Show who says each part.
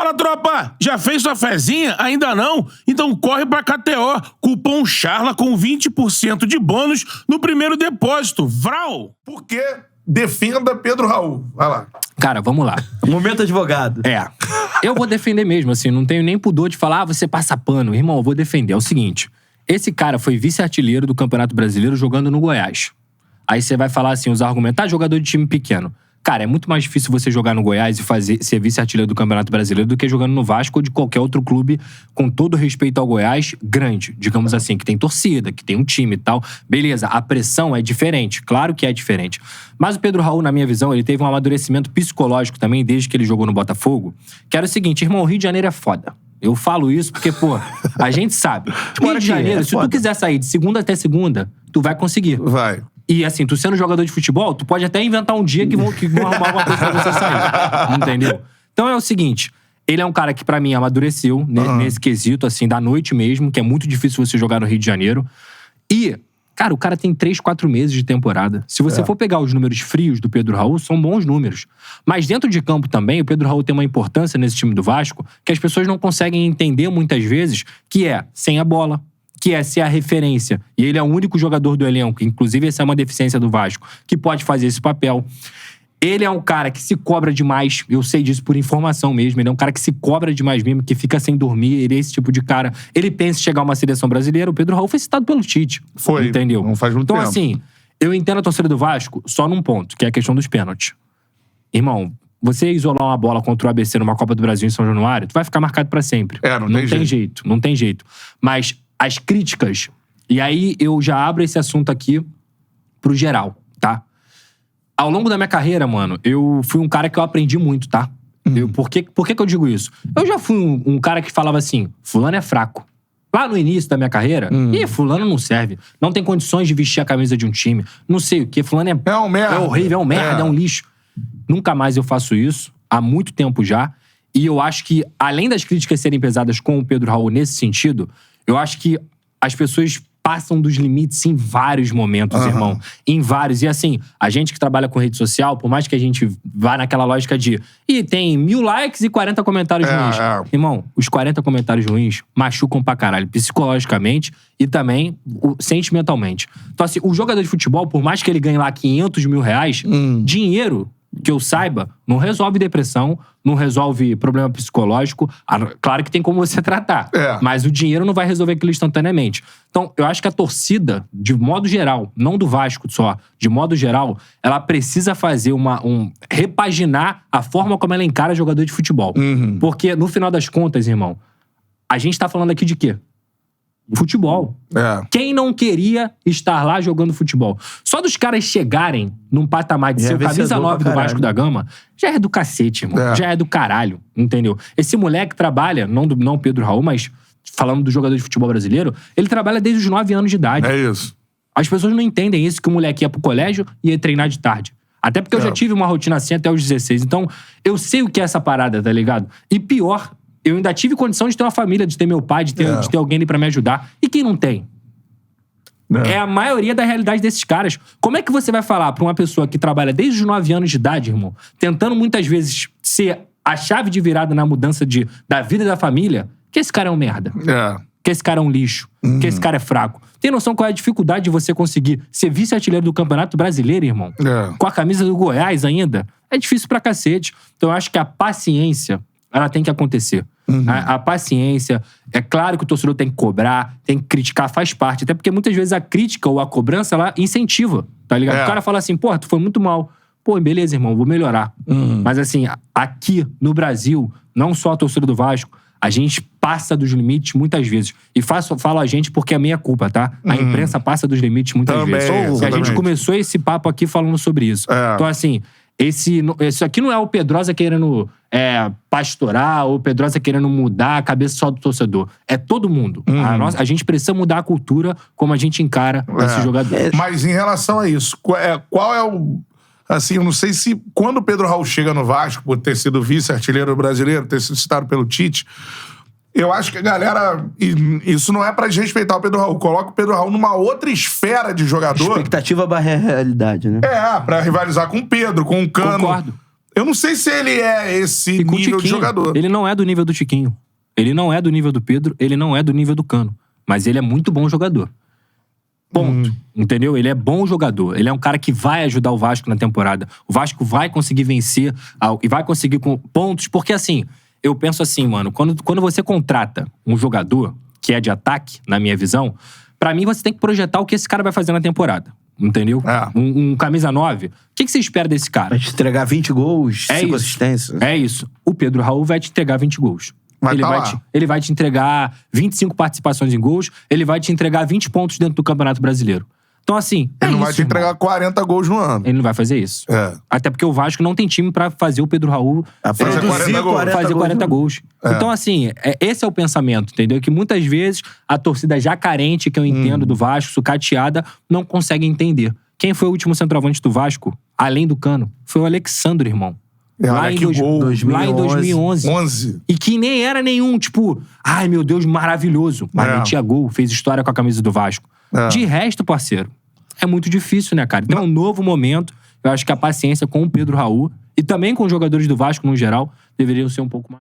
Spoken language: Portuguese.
Speaker 1: Fala, tropa! Já fez sua fezinha? Ainda não? Então corre pra KTO. Cupom CHARLA com 20% de bônus no primeiro depósito. Vral!
Speaker 2: Por que defenda Pedro Raul? Vai lá.
Speaker 3: Cara, vamos lá.
Speaker 4: Momento advogado.
Speaker 3: Eu vou defender mesmo, assim. Não tenho nem pudor de falar, você passa pano. Irmão, eu vou defender. É o seguinte. Esse cara foi vice-artilheiro do Campeonato Brasileiro jogando no Goiás. Aí você vai falar assim, os argumentos, jogador de time pequeno. Cara, é muito mais difícil você jogar no Goiás e ser vice-artilheiro do Campeonato Brasileiro do que jogando no Vasco ou de qualquer outro clube, com todo respeito ao Goiás, grande, digamos assim, que tem torcida, que tem um time e tal. Beleza, a pressão é diferente, claro que é diferente. Mas o Pedro Raul, na minha visão, ele teve um amadurecimento psicológico também, desde que ele jogou no Botafogo, que era o seguinte, irmão, o Rio de Janeiro é foda. Eu falo isso porque, pô, a gente sabe. Rio de Janeiro, se tu quiser sair de segunda até segunda, tu vai conseguir.
Speaker 2: Vai.
Speaker 3: E assim, tu sendo jogador de futebol, tu pode até inventar um dia que vão arrumar alguma coisa pra você sair. Entendeu? Então é o seguinte, ele é um cara que pra mim amadureceu nesse quesito, assim, da noite mesmo, que é muito difícil você jogar no Rio de Janeiro. E, cara, o cara tem 3, 4 meses de temporada. Se você for pegar os números frios do Pedro Raul, são bons números. Mas dentro de campo também, o Pedro Raul tem uma importância nesse time do Vasco que as pessoas não conseguem entender muitas vezes, que é sem a bola, que é ser a referência. E ele é o único jogador do elenco, inclusive essa é uma deficiência do Vasco, que pode fazer esse papel. Ele é um cara que se cobra demais, eu sei disso por informação mesmo, ele é um cara que se cobra demais mesmo, que fica sem dormir, ele é esse tipo de cara. Ele pensa em chegar a uma seleção brasileira, o Pedro Raul foi citado pelo Tite.
Speaker 2: Foi,
Speaker 3: entendeu?
Speaker 2: não faz muito
Speaker 3: tempo.
Speaker 2: tempo.
Speaker 3: Então assim, eu entendo a torcida do Vasco só num ponto, que é a questão dos pênaltis. Irmão, você isolar uma bola contra o ABC numa Copa do Brasil em São Januário, tu vai ficar marcado pra sempre.
Speaker 2: Não tem jeito.
Speaker 3: Não tem jeito. Mas as críticas, e aí eu já abro esse assunto aqui pro geral, tá? Ao longo da minha carreira, mano, eu fui um cara que eu aprendi muito, tá? Por que eu digo isso? Eu já fui um cara que falava assim, fulano é fraco. Lá no início da minha carreira, fulano não serve. Não tem condições de vestir a camisa de um time. Não sei o quê, fulano
Speaker 2: é um merda.
Speaker 3: É horrível, é um merda, é um lixo. Nunca mais eu faço isso, há muito tempo já. E eu acho que, além das críticas serem pesadas com o Pedro Raul nesse sentido, eu acho que as pessoas passam dos limites em vários momentos, irmão. Em vários. E assim, a gente que trabalha com rede social, por mais que a gente vá naquela lógica de tem 1000 likes e 40 comentários ruins. Irmão, os 40 comentários ruins machucam pra caralho, psicologicamente e também sentimentalmente. Então assim, o jogador de futebol, por mais que ele ganhe lá 500 mil reais, dinheiro, que eu saiba, não resolve depressão, não resolve problema psicológico. Claro que tem como você tratar, mas o dinheiro não vai resolver aquilo instantaneamente. Então, eu acho que a torcida, de modo geral, não do Vasco só, de modo geral, ela precisa fazer repaginar a forma como ela encara jogador de futebol. Porque, no final das contas, irmão, a gente tá falando aqui de quê? Futebol. Quem não queria estar lá jogando futebol? Só dos caras chegarem num patamar de ser o camisa 9 do Vasco da Gama, já é do cacete, irmão. Já é do caralho, entendeu? Esse moleque trabalha, não Pedro Raul, mas falando do jogador de futebol brasileiro, ele trabalha desde os 9 anos de idade.
Speaker 2: É isso.
Speaker 3: As pessoas não entendem isso, que o moleque ia pro colégio e ia treinar de tarde. Até porque eu já tive uma rotina assim até os 16. Então, eu sei o que é essa parada, tá ligado? E pior, eu ainda tive condição de ter uma família, de ter meu pai, de ter alguém ali pra me ajudar. E quem não tem? É a maioria da realidade desses caras. Como é que você vai falar pra uma pessoa que trabalha desde os 9 anos de idade, irmão, tentando muitas vezes ser a chave de virada na mudança da vida da família, que esse cara é um merda? Que esse cara é um lixo? Que esse cara é fraco? Tem noção qual é a dificuldade de você conseguir ser vice-artilheiro do Campeonato Brasileiro, irmão? Com a camisa do Goiás ainda? É difícil pra cacete. Então eu acho que a paciência, ela tem que acontecer. A paciência, é claro que o torcedor tem que cobrar, tem que criticar, faz parte. Até porque muitas vezes a crítica ou a cobrança, ela incentiva, tá ligado? O cara fala assim, porra, tu foi muito mal. Pô, beleza, irmão, vou melhorar. Mas assim, aqui no Brasil, não só a torcida do Vasco, a gente passa dos limites muitas vezes. E falo a gente porque é minha culpa, tá? A imprensa passa dos limites muitas vezes. E a gente começou esse papo aqui falando sobre isso. Então assim, isso aqui não é o Pedrosa querendo pastorar ou o Pedrosa querendo mudar a cabeça só do torcedor. É todo mundo. A gente precisa mudar a cultura como a gente encara esse jogador.
Speaker 2: Mas em relação a isso, qual é o... Assim, eu não sei se quando o Pedro Raul chega no Vasco, por ter sido vice-artilheiro brasileiro, ter sido citado pelo Tite, eu acho que a galera... Isso não é pra desrespeitar o Pedro Raul. Coloca o Pedro Raul numa outra esfera de jogador.
Speaker 4: Expectativa barra realidade, né?
Speaker 2: Pra rivalizar com o Pedro, com o Cano.
Speaker 3: Concordo.
Speaker 2: Eu não sei se ele é esse
Speaker 3: E com o
Speaker 2: nível de
Speaker 3: Tiquinho,
Speaker 2: jogador.
Speaker 3: ele não é do nível do Tiquinho. Ele não é do nível do Pedro. Ele não é do nível do Cano. Mas ele é muito bom jogador. Ponto. Entendeu? Ele é bom jogador. Ele é um cara que vai ajudar o Vasco na temporada. O Vasco vai conseguir vencer e vai conseguir com pontos. Porque, assim, eu penso assim, mano. Quando você contrata um jogador que é de ataque, na minha visão, pra mim você tem que projetar o que esse cara vai fazer na temporada. Entendeu?
Speaker 2: É.
Speaker 3: Um camisa 9. O que você espera desse cara?
Speaker 4: Vai te entregar 20 gols, 5 assistências.
Speaker 3: É isso. O Pedro Raul vai te entregar 20 gols. Ele vai te entregar 25 participações em gols, ele vai te entregar 20 pontos dentro do Campeonato Brasileiro. Então, assim,
Speaker 2: Ele não vai
Speaker 3: isso,
Speaker 2: te entregar
Speaker 3: irmão.
Speaker 2: 40 gols no ano.
Speaker 3: Ele não vai fazer isso.
Speaker 2: É.
Speaker 3: Até porque o Vasco não tem time pra fazer o Pedro Raul
Speaker 2: fazer 40 gols.
Speaker 3: fazer 40 gols.
Speaker 2: É.
Speaker 3: Então, assim, esse é o pensamento, entendeu? Que muitas vezes a torcida já carente, que eu entendo do Vasco, sucateada, não consegue entender. Quem foi o último centroavante do Vasco, além do Cano? Foi o Alexandre, irmão. Lá em 2011.
Speaker 2: 11.
Speaker 3: E que nem era nenhum, tipo, ai meu Deus, maravilhoso. Mas não tinha gol, fez história com a camisa do Vasco. De resto, parceiro, é muito difícil, né, cara? Então é um novo momento. Eu acho que a paciência com o Pedro Raul e também com os jogadores do Vasco no geral deveriam ser um pouco mais.